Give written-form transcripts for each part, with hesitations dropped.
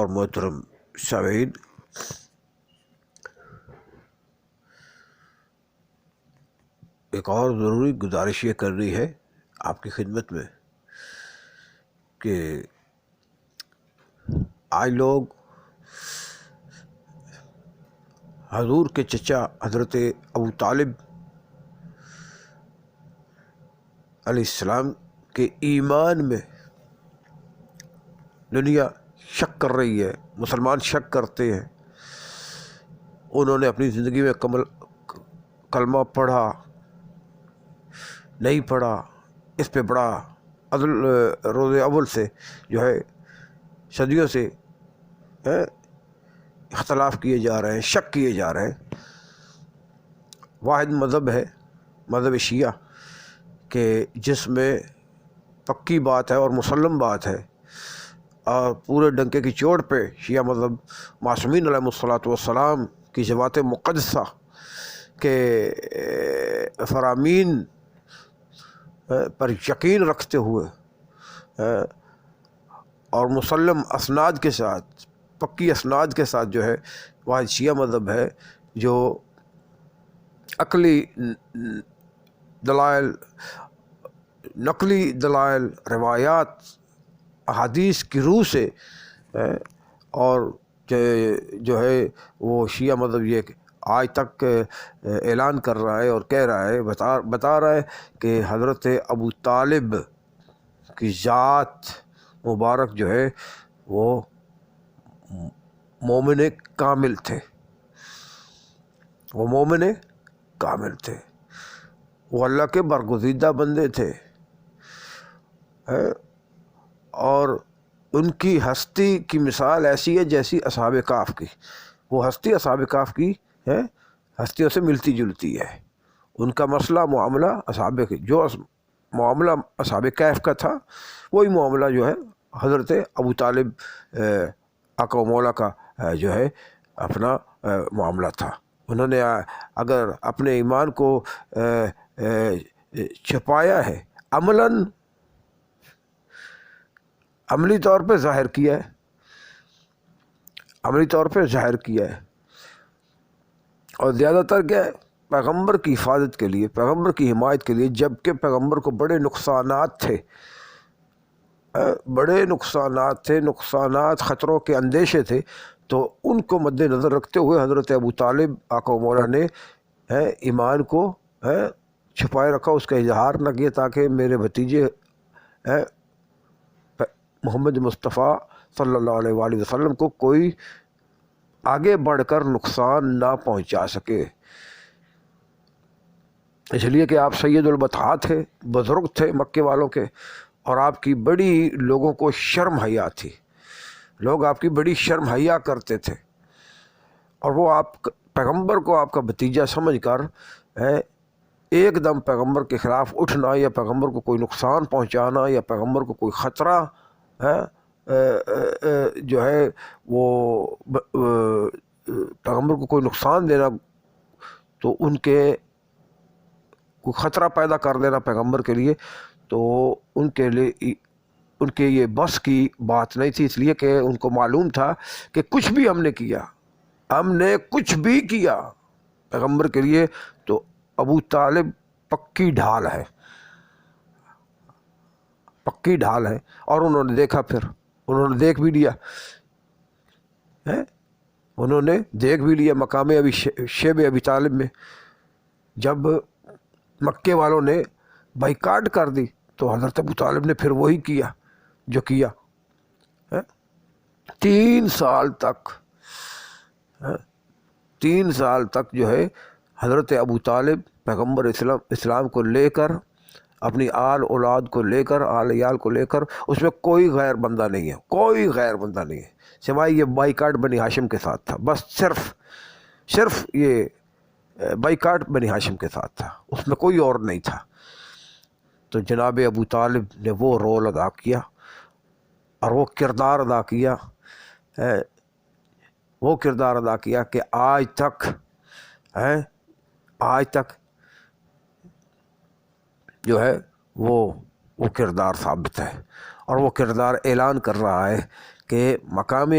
اور محترم سامعین، ایک اور ضروری گزارش یہ کرنی ہے آپ کی خدمت میں کہ آج لوگ حضور کے چچا حضرت ابو طالب علیہ السلام کے ایمان میں دنیا شک کر رہی ہے، مسلمان شک کرتے ہیں۔ انہوں نے اپنی زندگی میں کلمہ پڑھا نہیں پڑھا، اس پہ بڑا روز اول سے جو ہے صدیوں سے اختلاف کیے جا رہے ہیں، شک کیے جا رہے ہیں۔ واحد مذہب ہے مذہب شیعہ کہ جس میں پکی بات ہے اور مسلم بات ہے، اور پورے ڈنکے کی چوٹ پہ شیعہ مذہب معصومین علیہ الصلاۃ والسلام کی ذوات مقدسہ کے فرامین پر یقین رکھتے ہوئے اور مسلم اسناد کے ساتھ، پکی اسناد کے ساتھ جو ہے واحد شیعہ مذہب ہے جو عقلی دلائل، نقلی دلائل، روایات، احادیث کی روح سے اور جو ہے وہ شیعہ مذہب یہ آج تک اعلان کر رہا ہے اور کہہ رہا ہے، بتا رہا ہے کہ حضرت ابو طالب کی ذات مبارک جو ہے وہ مومن کامل تھے، وہ مومن کامل تھے، وہ اللہ کے برگزیدہ بندے تھے، اور ان کی ہستی کی مثال ایسی ہے جیسی اصحاب کہف کی۔ وہ ہستی اصحاب کہف کی ہے، ہستیوں سے ملتی جلتی ہے۔ ان کا مسئلہ معاملہ اصحاب کی، جو معاملہ اصحاب کہف کا تھا وہی معاملہ جو ہے حضرت ابو طالب آقا و مولا کا جو ہے اپنا معاملہ تھا۔ انہوں نے اگر اپنے ایمان کو چھپایا ہے، عملی طور پہ ظاہر کیا ہے، عملی طور پہ ظاہر کیا ہے، اور زیادہ تر کیا ہے پیغمبر کی حفاظت کے لیے، پیغمبر کی حمایت کے لیے، جبکہ پیغمبر کو بڑے نقصانات تھے، بڑے نقصانات تھے، نقصانات، خطروں کے اندیشے تھے، تو ان کو مد نظر رکھتے ہوئے حضرت ابو طالب آقا و مولا نے ایمان کو چھپائے رکھا، اس کا اظہار نہ کیا تاکہ میرے بھتیجے محمد مصطفیٰ صلی اللہ علیہ وآلہ وسلم کو کوئی آگے بڑھ کر نقصان نہ پہنچا سکے۔ اس لیے کہ آپ سید البطحاء تھے، بزرگ تھے مکے والوں کے، اور آپ کی بڑی لوگوں کو شرم حیا تھی، لوگ آپ کی بڑی شرم حیا کرتے تھے، اور وہ آپ پیغمبر کو آپ کا بھتیجا سمجھ کر ایک دم پیغمبر کے خلاف اٹھنا، یا پیغمبر کو کوئی نقصان پہنچانا، یا پیغمبر کو کوئی خطرہ جو ہے وہ پیغمبر کو کوئی نقصان دینا، تو ان کے کوئی خطرہ پیدا کر دینا پیغمبر کے لیے، تو ان کے لیے ان کے یہ بس کی بات نہیں تھی، اس لیے کہ ان کو معلوم تھا کہ کچھ بھی ہم نے کیا، ہم نے کچھ بھی کیا پیغمبر کے لیے تو ابو طالب پکی ڈھال ہے، پکی ڈھال ہے۔ اور انہوں نے دیکھا، پھر انہوں نے دیکھ بھی لیا، انہوں نے دیکھ بھی لیا مقام شیب ابی طالب میں، جب مکے والوں نے بائیکاٹ کر دی تو حضرت ابو طالب نے پھر وہی کیا جو کیا۔ 3 سال تک جو ہے حضرت ابو طالب پیغمبر اسلام کو لے کر، اپنی آل اولاد کو لے کر، آل عیال کو لے کر، اس میں کوئی غیر بندہ نہیں ہے، کوئی غیر بندہ نہیں ہے، سوائے یہ بائیکاٹ بنی ہاشم کے ساتھ تھا، بس صرف یہ بائیکاٹ بنی ہاشم کے ساتھ تھا، اس میں کوئی اور نہیں تھا۔ تو جناب ابو طالب نے وہ رول ادا کیا اور وہ کردار ادا کیا کہ آج تک جو ہے وہ کردار ثابت ہے، اور وہ کردار اعلان کر رہا ہے کہ مقام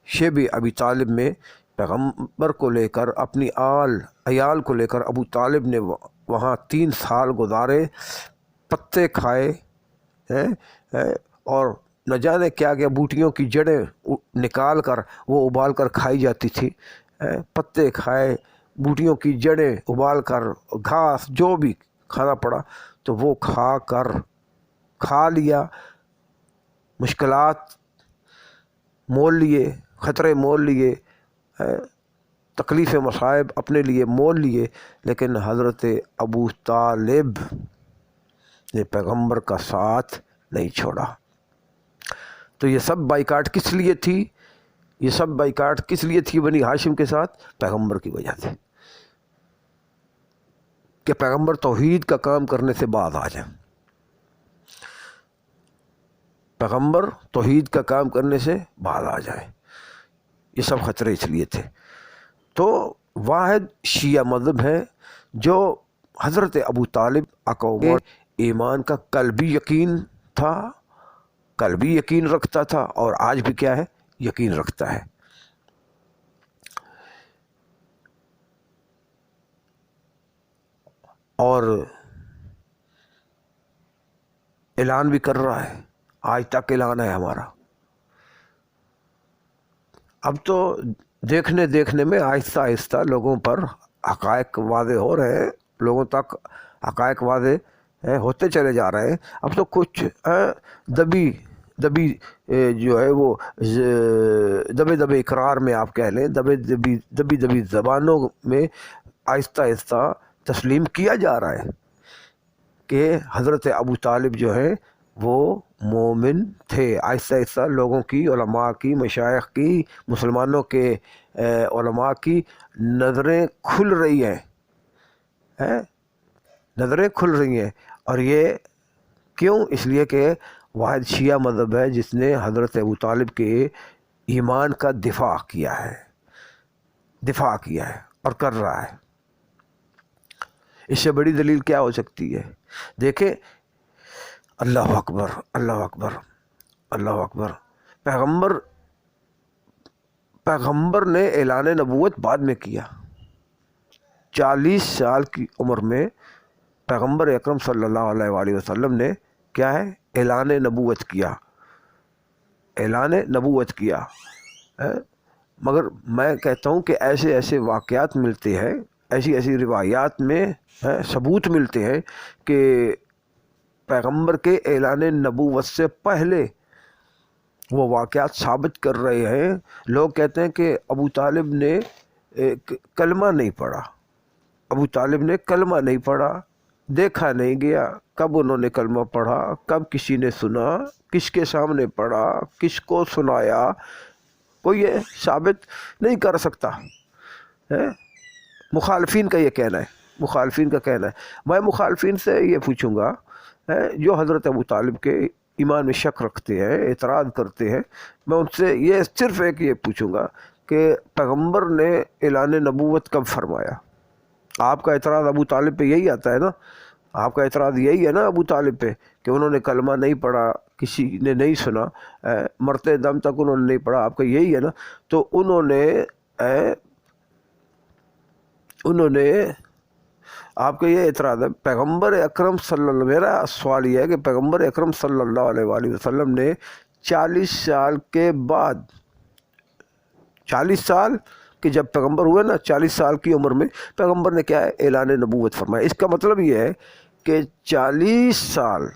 شیب ابی طالب میں پیغمبر کو لے کر، اپنی عیال کو لے کر ابو طالب نے وہاں 3 سال گزارے، پتے کھائے اور نہ جانے کیا کیا بوٹیوں کی جڑیں نکال کر وہ ابال کر کھائی جاتی تھی، پتے کھائے، بوٹیوں کی جڑیں ابال کر، گھاس جو بھی کھانا پڑا تو وہ کھا لیا، مشکلات مول لیے، خطرے مول لیے، تکلیف مصائب اپنے لیے مول لیے، لیکن حضرت ابو طالب نے پیغمبر کا ساتھ نہیں چھوڑا۔ تو یہ سب بائیکاٹ کس لیے تھی؟ یہ سب بائیکاٹ کس لیے تھی بنی ہاشم کے ساتھ؟ پیغمبر کی وجہ سے، کہ پیغمبر توحید کا کام کرنے سے باز آ جائیں، پیغمبر توحید کا کام کرنے سے باز آ جائیں، یہ سب خطرے اس لیے تھے۔ تو واحد شیعہ مذہب ہے جو حضرت ابو طالب کے ایمان کا قلبی یقین تھا، قلبی یقین رکھتا تھا، اور آج بھی کیا ہے؟ یقین رکھتا ہے۔ اور اعلان بھی کر رہا ہے، آج تک اعلان ہے ہمارا۔ اب تو دیکھنے میں آہستہ آہستہ لوگوں پر حقائق واضح ہو رہے ہیں، لوگوں تک حقائق واضح ہوتے چلے جا رہے ہیں۔ اب تو کچھ دبی جو ہے وہ دبے اقرار میں آپ کہہ لیں، دبی زبانوں میں آہستہ آہستہ تسلیم کیا جا رہا ہے کہ حضرت ابو طالب جو ہے وہ مومن تھے۔ آہستہ آہستہ لوگوں کی، علماء کی، مشائخ کی، مسلمانوں کے علماء کی نظریں کھل رہی ہیں، نظریں کھل رہی ہیں۔ اور یہ کیوں؟ اس لیے کہ واحد شیعہ مذہب ہے جس نے حضرت ابو طالب کے ایمان کا دفاع کیا ہے اور کر رہا ہے۔ اس سے بڑی دلیل کیا ہو سکتی ہے؟ دیکھیں، اللہ اکبر، اللہ اکبر، اللہ اکبر۔ پیغمبر نے اعلان نبوت بعد میں کیا۔ 40 سال کی عمر میں پیغمبر اکرم صلی اللہ علیہ وآلہ وسلم نے کیا ہے؟ اعلان نبوت کیا۔ مگر میں کہتا ہوں کہ ایسے واقعات ملتے ہیں، ایسی روایات میں ثبوت ملتے ہیں کہ پیغمبر کے اعلان نبوت سے پہلے وہ واقعات ثابت کر رہے ہیں۔ لوگ کہتے ہیں کہ ابو طالب نے کلمہ نہیں پڑھا، دیکھا نہیں گیا کب انہوں نے کلمہ پڑھا، کب کسی نے سنا، کس کے سامنے پڑھا، کس کو سنایا، کوئی یہ ثابت نہیں کر سکتا۔ مخالفین کا یہ کہنا ہے، مخالفین کا کہنا ہے۔ میں مخالفین سے یہ پوچھوں گا جو حضرت ابو طالب کے ایمان میں شک رکھتے ہیں، اعتراض کرتے ہیں، میں ان سے یہ صرف یہ پوچھوں گا کہ پیغمبر نے اعلان نبوت کب فرمایا؟ آپ کا اعتراض ابو طالب پہ یہی آتا ہے نا، آپ کا اعتراض یہی ہے نا ابو طالب پہ کہ انہوں نے کلمہ نہیں پڑھا، کسی نے نہیں سنا، مرتے دم تک انہوں نے نہیں پڑھا، آپ کا یہی ہے نا۔ تو انہوں نے آپ کا یہ اعتراض ہے۔ پیغمبر اکرم صلی اللہ، میرا سوال یہ ہے کہ پیغمبر اکرم صلی اللہ علیہ وآلہ وسلم نے 40 سال کے بعد، 40 سال کہ جب پیغمبر ہوئے نا، 40 سال کی عمر میں پیغمبر نے کیا ہے؟ اعلان نبوت فرمایا۔ اس کا مطلب یہ ہے کہ 40 سال،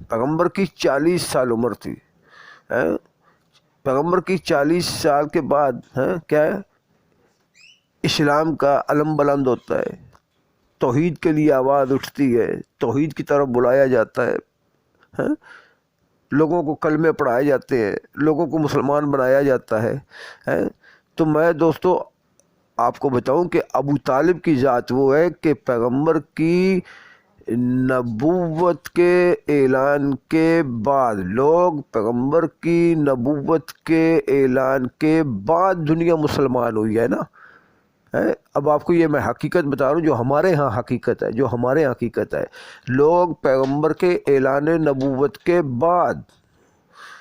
پیغمبر کی 40 سال عمر تھی، پیغمبر کی 40 سال کے بعد کیا ہے؟ اسلام کا علم بلند ہوتا ہے، توحید کے لیے آواز اٹھتی ہے، توحید کی طرف بلایا جاتا ہے، لوگوں کو کلمے پڑھائے جاتے ہیں، لوگوں کو مسلمان بنایا جاتا ہے۔ تو میں دوستو آپ کو بتاؤں کہ ابو طالب کی ذات وہ ہے کہ پیغمبر کی نبوت کے اعلان کے بعد، لوگ پیغمبر کی نبوت کے اعلان کے بعد دنیا مسلمان ہوئی ہے نا۔ اب آپ کو یہ میں حقیقت بتا رہا ہوں جو ہمارے ہاں حقیقت ہے، لوگ پیغمبر کے اعلان نبوت کے بعد